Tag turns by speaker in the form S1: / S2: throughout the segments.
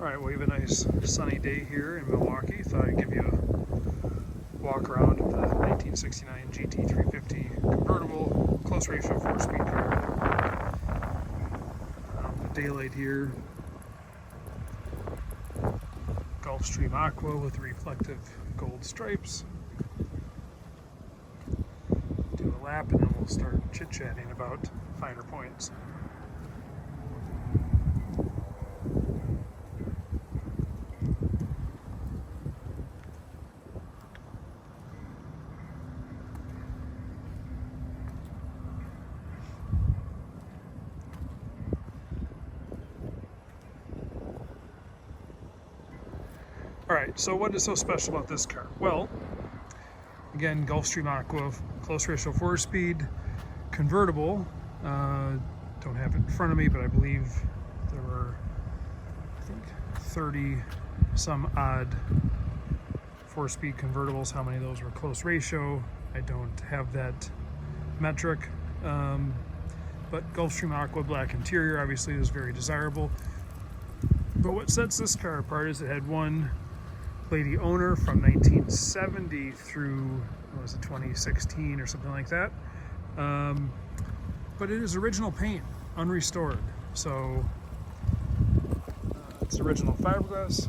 S1: Alright, well, we have a nice sunny day here in Milwaukee. Thought I'd give you a walk around of the 1969 GT350 convertible, close ratio 4-speed car. The daylight here, Gulfstream Aqua with reflective gold stripes. Do a lap and then we'll start chit-chatting about finer points. Alright, so what is so special about this car? Well, again, Gulfstream Aqua, close ratio 4-speed, convertible. Don't have it in front of me, but I believe there were, 30 some odd 4-speed convertibles. How many of those were close ratio? I don't have that metric. But Gulfstream Aqua black interior obviously is very desirable. But what sets this car apart is it had one lady owner from 1970 through, what was it, 2016 or something like that. But it is original paint, unrestored. So it's original fiberglass,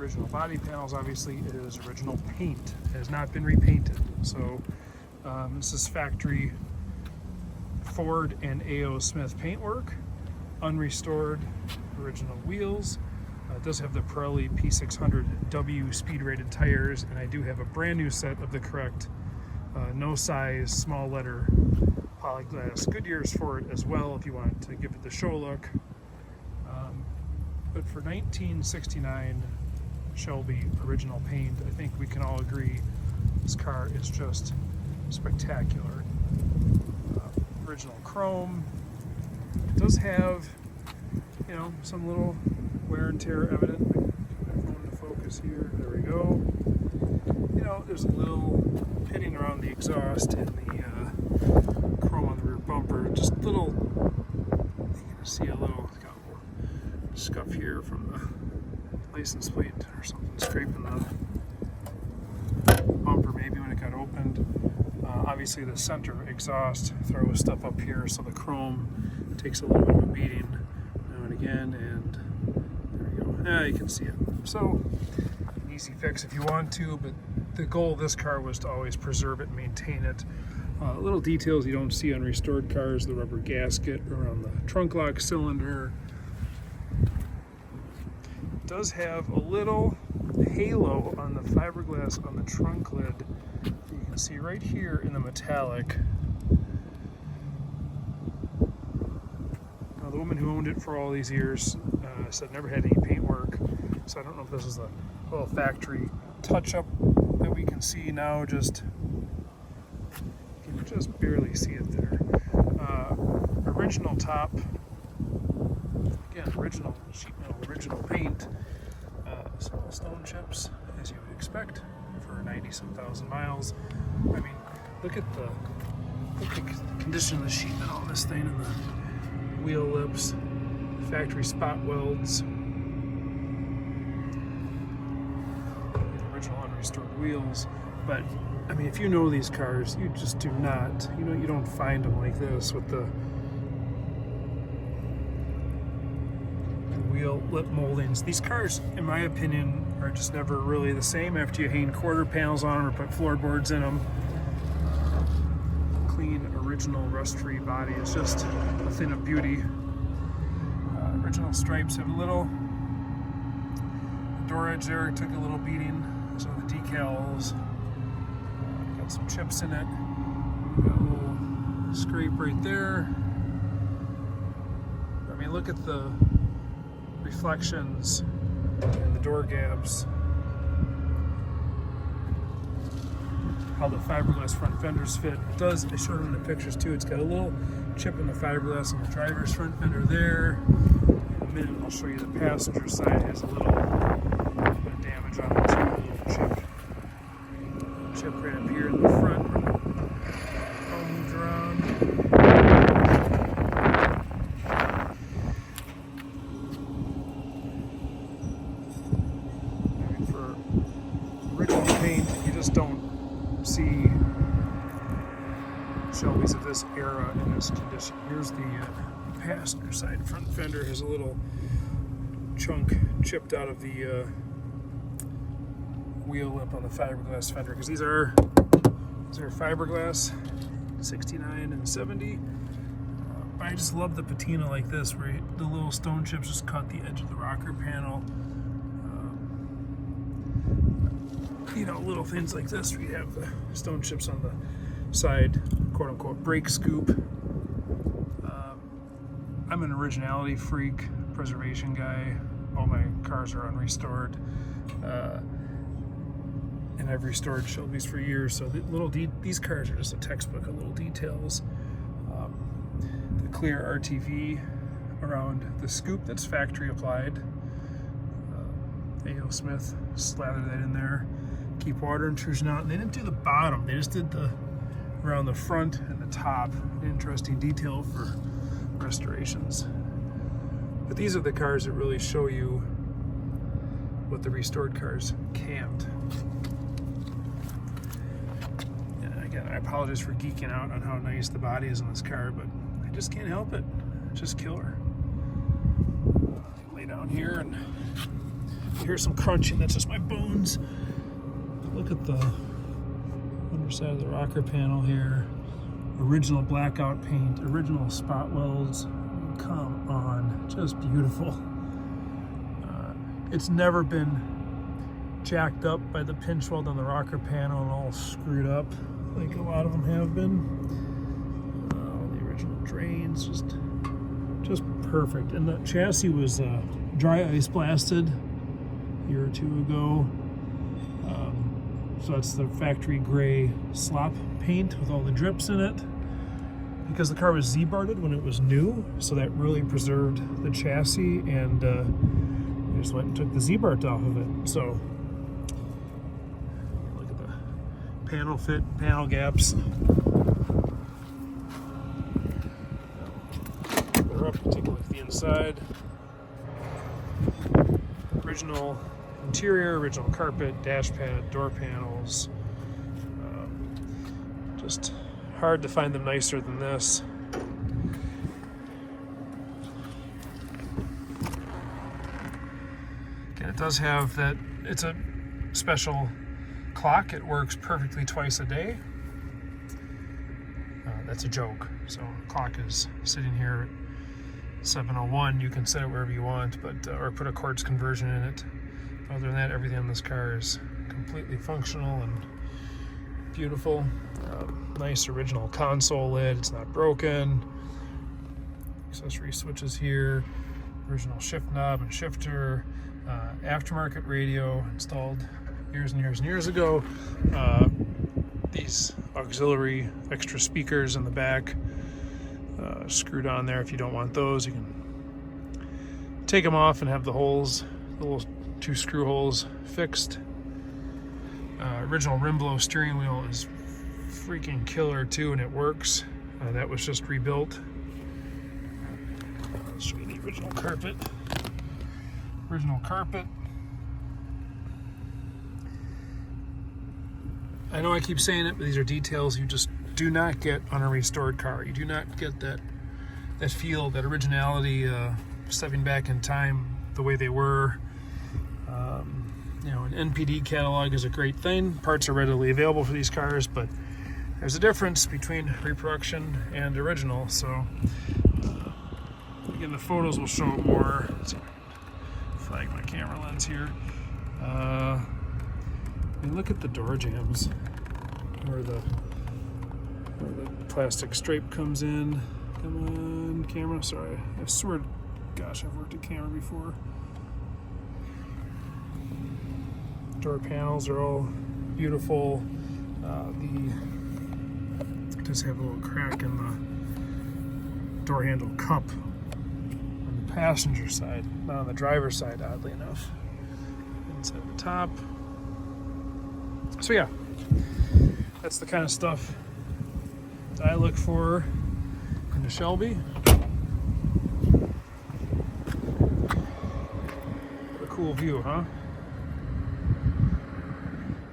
S1: original body panels. Obviously, it is original paint. It has not been repainted. So this is factory Ford and A.O. Smith paintwork, unrestored, original wheels. It does have the Pirelli P600W speed-rated tires, and I do have a brand new set of the correct no size, small letter polyglass Goodyears for it as well if you want to give it the show look. But for 1969 Shelby original paint, I think we can all agree this car is just spectacular. Original chrome. It does have, you know, some little wear and tear evident. Get my phone to focus here. There we go. You know, there's a little pitting around the exhaust and the chrome on the rear bumper. Just little, you can see a little scuff here from the license plate or something scraping the bumper maybe when it got opened. Obviously the center exhaust throws stuff up here, so the chrome takes a little bit of a beating now and again, and there you go. Yeah, you can see it. So, an easy fix if you want to, but the goal of this car was to always preserve it and maintain it. Little details you don't see on restored cars, the rubber gasket around the trunk lock cylinder. It does have a little halo on the fiberglass on the trunk lid. You can see right here in the metallic. Now, the woman who owned it for all these years said never had any paint work, so I don't know if this is a little factory touch-up that we can see now. Just you can just barely see it there. Original top, again, original sheet metal, original paint. Small stone chips, as you would expect for 90-some thousand miles. I mean, look at the condition of the sheet metal on this thing, and the wheel lips, factory spot welds, original unrestored wheels. But I mean, if you know these cars, you just do not, you don't find them like this with the wheel lip moldings. These cars, in my opinion, are just never really the same after you hang quarter panels on them or put floorboards in them. Clean, original, rust-free body is just a thing of beauty. Original stripes have a little door edge there, took a little beating. So the decals got some chips in it. Got a little scrape right there. I mean, look at the reflections and the door gaps. How the fiberglass front fenders fit. It does, I showed them in the pictures too, it's got a little chip in the fiberglass on the driver's front fender there. In a minute I'll show you the passenger side has a little bit of damage on it too, a little chip right up here in the front where the chrome moved around. this era and this condition. Here's the passenger side. Front fender has a little chunk chipped out of the wheel lip on the fiberglass fender, because these are fiberglass 69 and 70. I just love the patina like this, where the little stone chips just cut the edge of the rocker panel. You know, little things like this where you have the stone chips on the side, quote unquote brake scoop. I'm an originality freak, preservation guy. All my cars are unrestored. And I've restored Shelby's for years, so these cars are just a textbook of little details. The clear RTV around the scoop, that's factory applied. A.O. Smith slathered that in there. Keep water intrusion out. And they didn't do the bottom, they just did the around the front and the top. An interesting detail for restorations. But these are the cars that really show you what the restored cars can't. And again, I apologize for geeking out on how nice the body is on this car, but I just can't help it. It's just killer. Lay down here and hear some crunching. That's just my bones. Look at the underside of the rocker panel here. Original blackout paint, original spot welds. Come on, just beautiful. It's never been jacked up by the pinch weld on the rocker panel and all screwed up like a lot of them have been. The original drains, just perfect. And the chassis was dry ice blasted a year or two ago. So that's the factory gray slop paint with all the drips in it. Because the car was Z-barred when it was new, so that really preserved the chassis, and I just went and took the Z-bart off of it. So look at the panel fit, panel gaps. They're up, take a look at the inside. Original interior, original carpet, dash pad, door panels. Just hard to find them nicer than this. Again, it does have that, it's a special clock. It works perfectly twice a day. That's a joke. So clock is sitting here at 7:01. You can set it wherever you want, but or put a quartz conversion in it. Other than that, everything on this car is completely functional and beautiful. Nice original console lid, it's not broken. Accessory switches here, original shift knob and shifter, aftermarket radio installed years and years and years ago. These auxiliary extra speakers in the back, screwed on there. If you don't want those, you can take them off and have the holes, the little 2 screw holes fixed. Original rim blow steering wheel is freaking killer too, and it works. That was just rebuilt. I'll show you the original carpet. Original carpet. I know I keep saying it, but these are details you just do not get on a restored car. You do not get that feel, that originality, stepping back in time the way they were. You know, an NPD catalog is a great thing. Parts are readily available for these cars, but there's a difference between reproduction and original. So again, the photos will show more. Let's see if I can flag my camera lens here. I mean, look at the door jambs where the plastic stripe comes in. Come on, camera. Sorry, I swear, gosh, I've worked at camera before. Door panels are all beautiful. It does have a little crack in the door handle cup on the passenger side, not on the driver's side, oddly enough. Inside the top. So yeah, that's the kind of stuff that I look for in the Shelby. What a cool view, huh?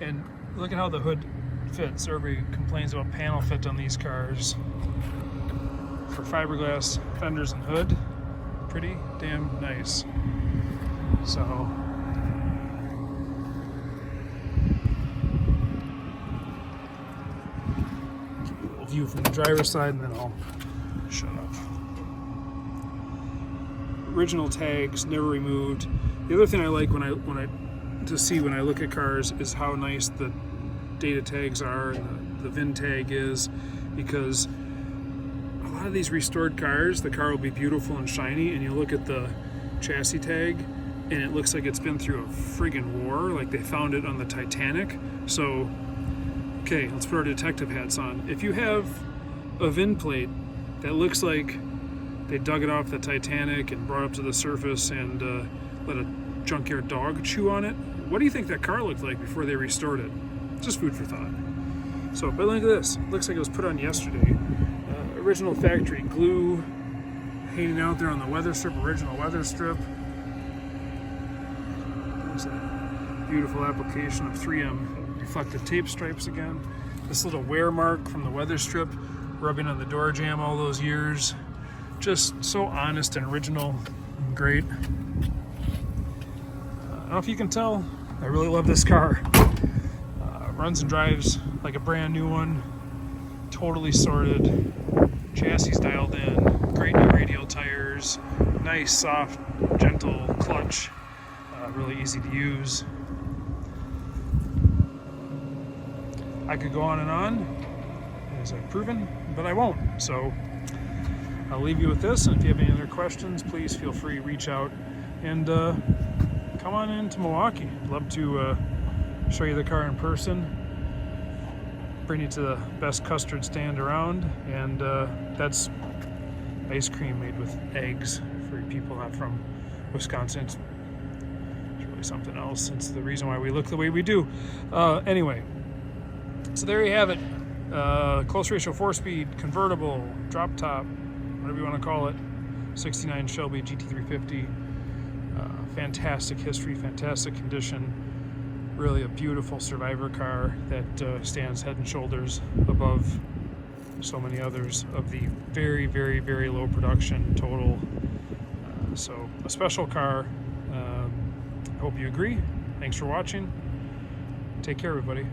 S1: And look at how the hood fits. Everybody complains about panel fit on these cars. For fiberglass fenders and hood, pretty damn nice. So view from the driver's side, and then I'll shut up. Original tags, never removed. The other thing I like when I look at cars is how nice the data tags are and the VIN tag is, because a lot of these restored cars, the car will be beautiful and shiny, and you look at the chassis tag and it looks like it's been through a friggin' war, like they found it on the Titanic. So okay, let's put our detective hats on. If you have a VIN plate that looks like they dug it off the Titanic and brought it up to the surface and let a junkyard dog chew on it, what do you think that car looked like before they restored it? Just food for thought. So, but look at this. Looks like it was put on yesterday. Original factory glue hanging out there on the weather strip, original weather strip. There's a beautiful application of 3M reflective tape stripes again. This little wear mark from the weather strip rubbing on the door jamb all those years. Just so honest and original and great. I don't know if you can tell, I really love this car. Runs and drives like a brand new one. Totally sorted. Chassis dialed in. Great new radial tires. Nice, soft, gentle clutch. Really easy to use. I could go on and on, as I've proven, but I won't. So I'll leave you with this, and if you have any other questions, please feel free to reach out and come on into Milwaukee. I'd love to show you the car in person, bring you to the best custard stand around, and that's ice cream made with eggs for people not from Wisconsin. It's really something else. It's the reason why we look the way we do. Anyway. So there you have it. Close ratio 4-speed, convertible, drop top, whatever you want to call it. 69 Shelby GT350. Fantastic history, fantastic condition. Really a beautiful survivor car that stands head and shoulders above so many others of the very, very, very low production total. So a special car. I hope you agree. Thanks for watching. Take care, everybody.